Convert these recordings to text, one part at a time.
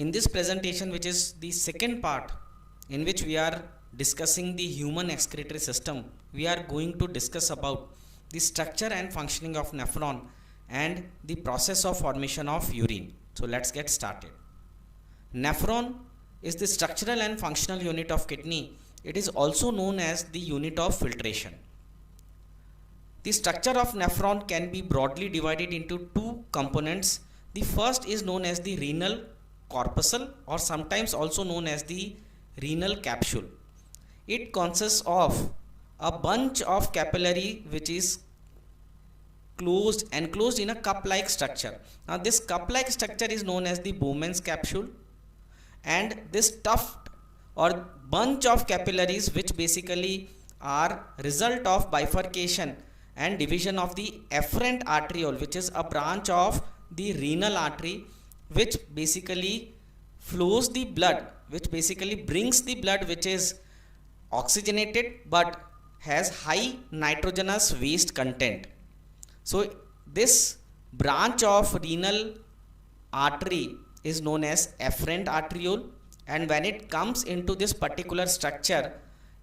In this presentation, which is the second part in which we are discussing the human excretory system, we are going to discuss about the structure and functioning of nephron and the process of formation of urine. So let's get started. Nephron is the structural and functional unit of kidney. It is also known as the unit of filtration. The structure of nephron can be broadly divided into two components. The first is known as the renal corpuscle, or sometimes also known as the renal capsule. It consists of a bunch of capillary which is enclosed in a cup-like structure. Now this cup-like structure is known as the Bowman's capsule, and this tuft or bunch of capillaries which basically are result of bifurcation and division of the afferent arteriole, which is a branch of the renal artery, which basically flows the blood, which basically brings the blood which is oxygenated but has high nitrogenous waste content. So this branch of renal artery is known as afferent arteriole, and when it comes into this particular structure,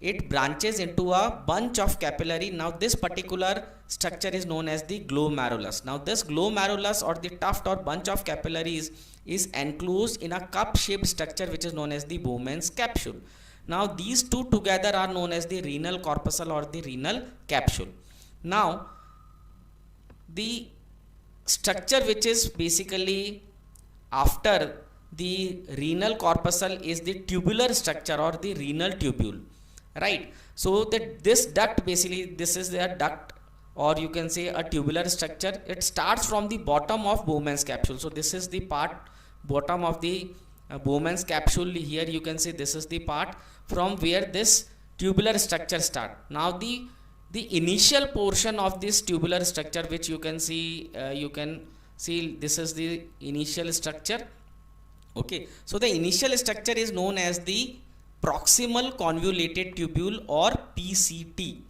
it branches into a bunch of capillary. Now this particular structure is known as the glomerulus. Now this glomerulus or the tuft or bunch of capillaries is enclosed in a cup shaped structure which is known as the Bowman's capsule. Now these two together are known as the renal corpuscle or the renal capsule. Now the structure which is basically after the renal corpuscle is the tubular structure or the renal tubule, right? So that this duct, basically this is the duct, or you can say a tubular structure. It starts from the bottom of Bowman's capsule. So this is the part bottom of the Bowman's capsule. Here you can see this is the part from where this tubular structure start. Now the initial portion of this tubular structure, which you can see this is the initial structure. Okay, so the initial structure is known as the proximal convoluted tubule or PCT.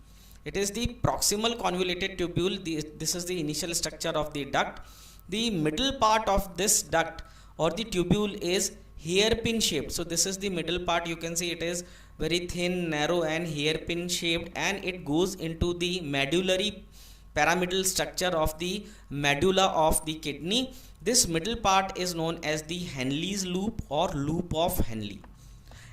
It is the proximal convoluted tubule. This is the initial structure of the duct. The middle part of this duct or the tubule is hairpin shaped. So this is the middle part. You can see it is very thin, narrow and hairpin shaped, and it goes into the medullary pyramidal structure of the medulla of the kidney. This middle part is known as the Henle's loop or loop of Henle.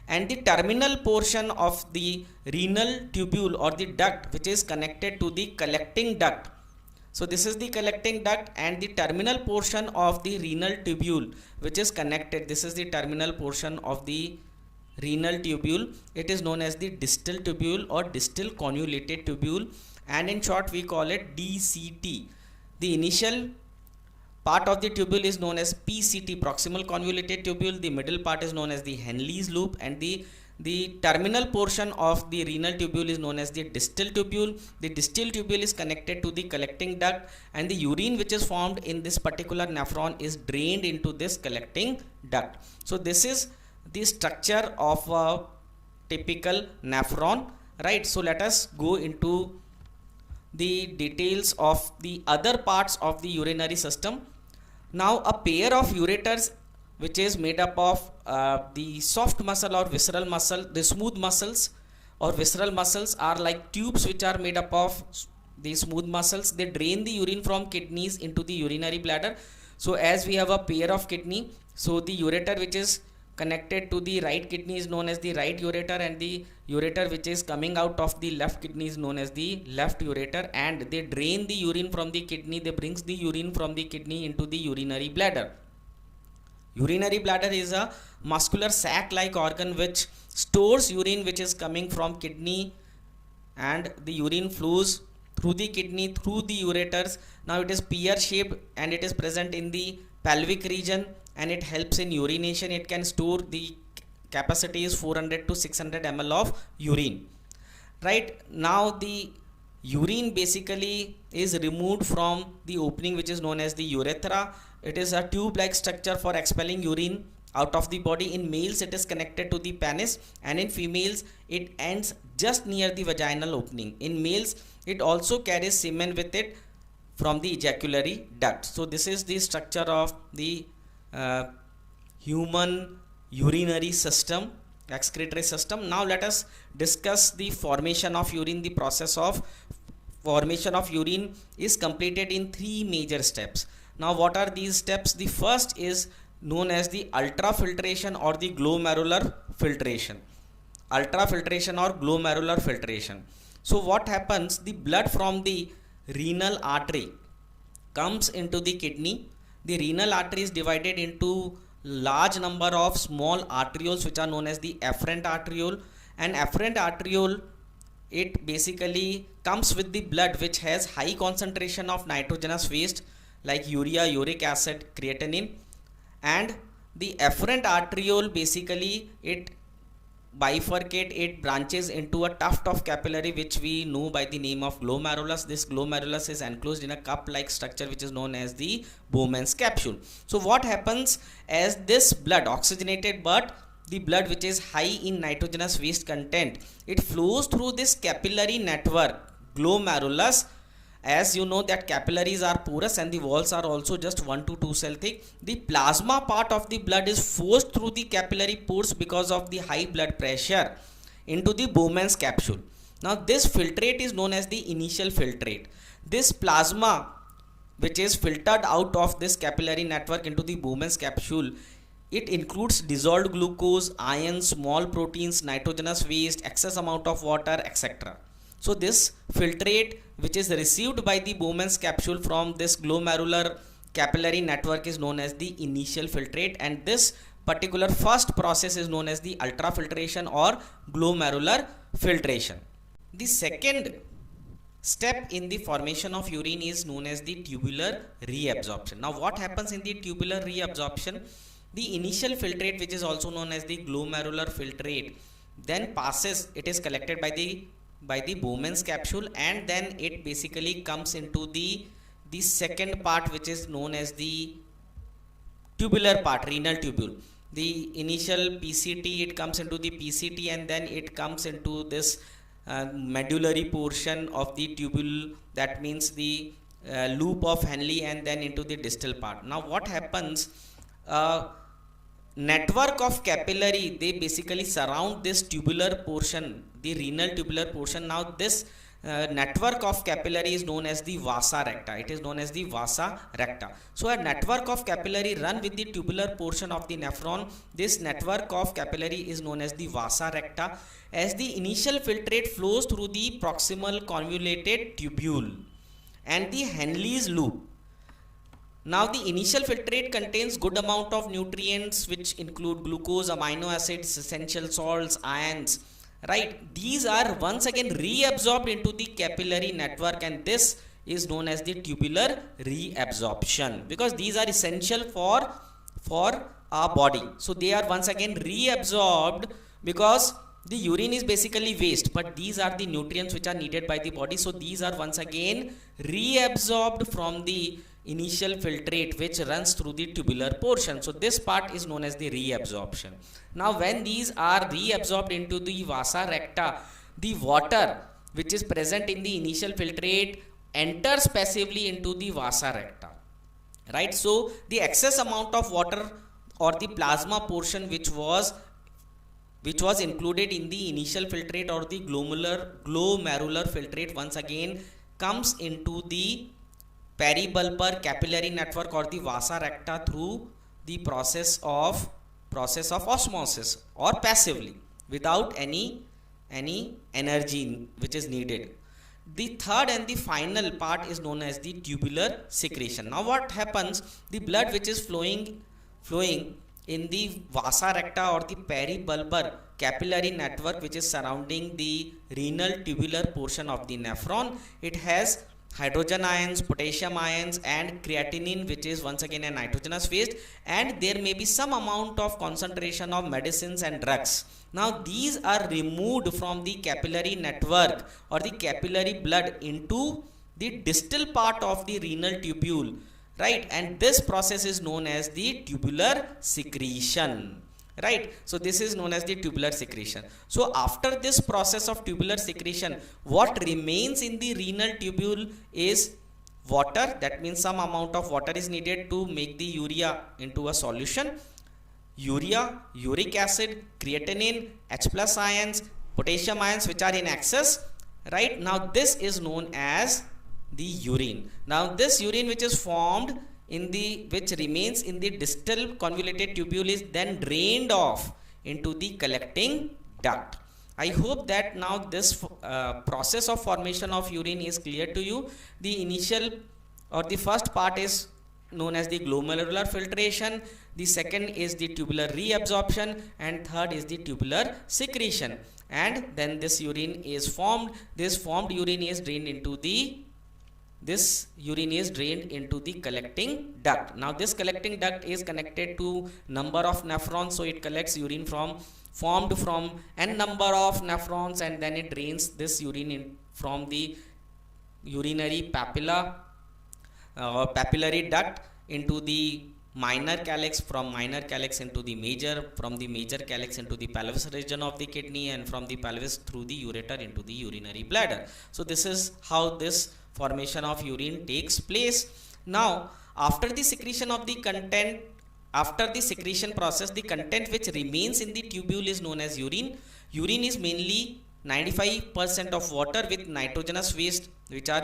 And the terminal portion of the renal tubule or the duct which is connected to the collecting duct. So this is the collecting duct, and the terminal portion of the renal tubule which is connected, this is the terminal portion of the renal tubule. It is known as the distal tubule or distal convoluted tubule, and in short we call it DCT. The initial part of the tubule is known as PCT, proximal convoluted tubule. The middle part is known as the Henle's loop, and the terminal portion of the renal tubule is known as the distal tubule. The distal tubule is connected to the collecting duct, and the urine which is formed in this particular nephron is drained into this collecting duct. So this is the structure of a typical nephron, right? So let us go into the details of the other parts of the urinary system. Now a pair of ureters which is made up of the soft muscle or visceral muscle. The smooth muscles or visceral muscles are like tubes which are made up of the smooth muscles. They drain the urine from kidneys into the urinary bladder. So as we have a pair of kidney, so the ureter which is connected to the right kidney is known as the right ureter, and the ureter which is coming out of the left kidney is known as the left ureter, and they drain the urine from the kidney. They brings the urine from the kidney into the urinary bladder. Urinary bladder is a muscular sac like organ which stores urine which is coming from kidney, and the urine flows through the kidney through the ureters. Now it is pear shaped and it is present in the pelvic region, and it helps in urination. It can store, the capacity is 400 to 600 ml of urine. Right now the urine basically is removed from the opening which is known as the urethra. It is a tube like structure for expelling urine out of the body. In males it is connected to the penis, and in females it ends just near the vaginal opening. In males it also carries semen with it from the ejaculatory duct. So this is the structure of the human urinary system, excretory system. Now let us discuss the formation of urine. The process of formation of urine is completed in three major steps. Now what are these steps? The first is known as the ultrafiltration or the glomerular filtration. Ultrafiltration or glomerular filtration. So what happens? The blood from the renal artery comes into the kidney. The renal artery is divided into large number of small arterioles which are known as the afferent arteriole, and afferent arteriole, it basically comes with the blood which has high concentration of nitrogenous waste like urea, uric acid, creatinine, and the afferent arteriole basically it bifurcate, it branches into a tuft of capillary which we know by the name of glomerulus. This glomerulus is enclosed in a cup like structure which is known as the Bowman's capsule. So what happens, as this blood, oxygenated but the blood which is high in nitrogenous waste content, it flows through this capillary network glomerulus. As you know that capillaries are porous and the walls are also just 1 to 2 cell thick. The plasma part of the blood is forced through the capillary pores because of the high blood pressure into the Bowman's capsule. Now this filtrate is known as the initial filtrate. This plasma which is filtered out of this capillary network into the Bowman's capsule, it includes dissolved glucose, ions, small proteins, nitrogenous waste, excess amount of water, etc. So this filtrate which is received by the Bowman's capsule from this glomerular capillary network is known as the initial filtrate, and this particular first process is known as the ultrafiltration or glomerular filtration. The second step in the formation of urine is known as the tubular reabsorption. Now what happens in the tubular reabsorption? The initial filtrate, which is also known as the glomerular filtrate, then passes, it is collected by the Bowman's capsule, and then it basically comes into the second part which is known as the tubular part, renal tubule. The initial PCT, it comes into the PCT, and then it comes into this medullary portion of the tubule, that means the loop of Henle, and then into the distal part. Now what happens, network of capillary, they basically surround this tubular portion, the renal tubular portion. Now this network of capillary is known as the vasa recta. It is known as the vasa recta. So a network of capillary run with the tubular portion of the nephron. This network of capillary is known as the vasa recta, as the initial filtrate flows through the proximal convoluted tubule and the Henle's loop. Now the initial filtrate contains good amount of nutrients which include glucose, amino acids, essential salts, ions, right? These are once again reabsorbed into the capillary network, and this is known as the tubular reabsorption, because these are essential for our body. So they are once again reabsorbed, because the urine is basically waste, but these are the nutrients which are needed by the body. So these are once again reabsorbed from the initial filtrate which runs through the tubular portion. So this part is known as the reabsorption. Now when these are reabsorbed into the vasa recta, the water which is present in the initial filtrate enters passively into the vasa recta, right? So the excess amount of water or the plasma portion which was included in the initial filtrate or the glomerular filtrate once again comes into the peribulbar capillary network or the vasa recta through the process of osmosis, or passively without any energy which is needed. The third and the final part is known as the tubular secretion. Now what happens, the blood which is flowing in the vasa recta or the peribulbar capillary network which is surrounding the renal tubular portion of the nephron, it has hydrogen ions, potassium ions, and creatinine, which is once again a nitrogenous waste, and there may be some amount of concentration of medicines and drugs. Now these are removed from the capillary network or the capillary blood into the distal part of the renal tubule, right? And this process is known as the tubular secretion, right? So this is known as the tubular secretion. So after this process of tubular secretion, what remains in the renal tubule is water. That means some amount of water is needed to make the urea into a solution. urea, uric acid, creatinine, H plus ions, potassium ions which are in excess, right? Now this is known as the urine. Now this urine which is formed which remains in the distal convoluted tubule is then drained off into the collecting duct. I hope that now this process of formation of urine is clear to you. The initial or the first part is known as the glomerular filtration, the second is the tubular reabsorption, and third is the tubular secretion. And then this urine is formed. This formed urine is drained into the collecting duct. Now this collecting duct is connected to number of nephrons, so it collects urine formed from n number of nephrons, and then it drains this urine from the urinary papillary duct into the minor calyx, from minor calyx into the major, from the major calyx into the pelvis region of the kidney, and from the pelvis through the ureter into the urinary bladder. So this is how this formation of urine takes place. Now after the secretion process, the content which remains in the tubule is known as urine. Urine is mainly 95% of water with nitrogenous waste which are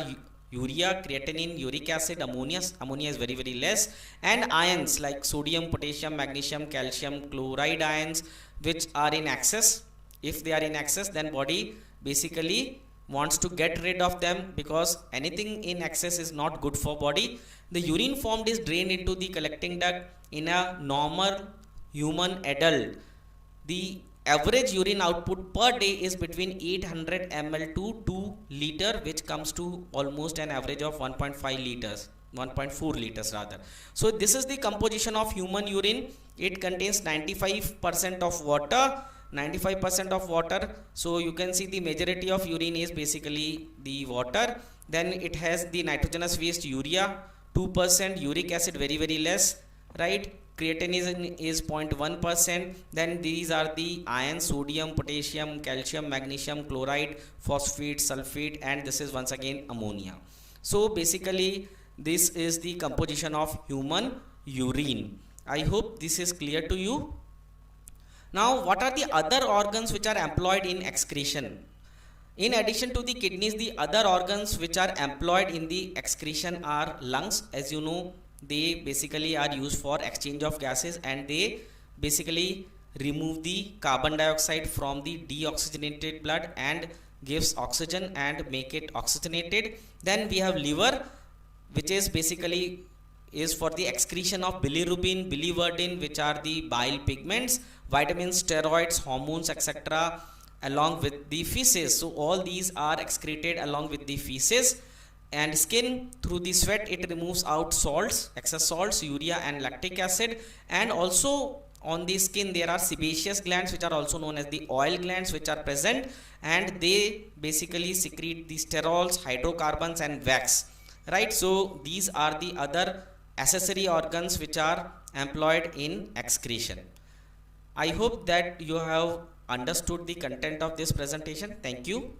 urea, creatinine, uric acid, ammonia is very less, and ions like sodium, potassium, magnesium, calcium, chloride ions which are in excess. If they are in excess, then body basically wants to get rid of them, because anything in excess is not good for body. The urine formed is drained into the collecting duct. In a normal human adult, the average urine output per day is between 800 ml to 2 liter, which comes to almost an average of 1.4 liters rather. So this is the composition of human urine. It contains 95% of water. So you can see the majority of urine is basically the water. Then it has the nitrogenous waste urea 2%, uric acid very less, right? Creatinine is 0.1%. Then these are the ions: sodium, potassium, calcium, magnesium, chloride, phosphate, sulfate, and this is once again ammonia. So basically this is the composition of human urine. I hope this is clear to you. Now what are the other organs which are employed in excretion? In addition to the kidneys, the other organs which are employed in the excretion are lungs. As you know, they basically are used for exchange of gases, and they basically remove the carbon dioxide from the deoxygenated blood and gives oxygen and make it oxygenated. Then we have liver, which is basically is for the excretion of bilirubin, biliverdin, which are the bile pigments, vitamins, steroids, hormones, etc., along with the feces. So all these are excreted along with the feces. And skin, through the sweat, it removes out salts, excess salts, urea and lactic acid. And also on the skin there are sebaceous glands, which are also known as the oil glands, which are present, and they basically secrete the sterols, hydrocarbons and wax, right? So these are the other accessory organs which are employed in excretion. I hope that you have understood the content of this presentation. Thank you.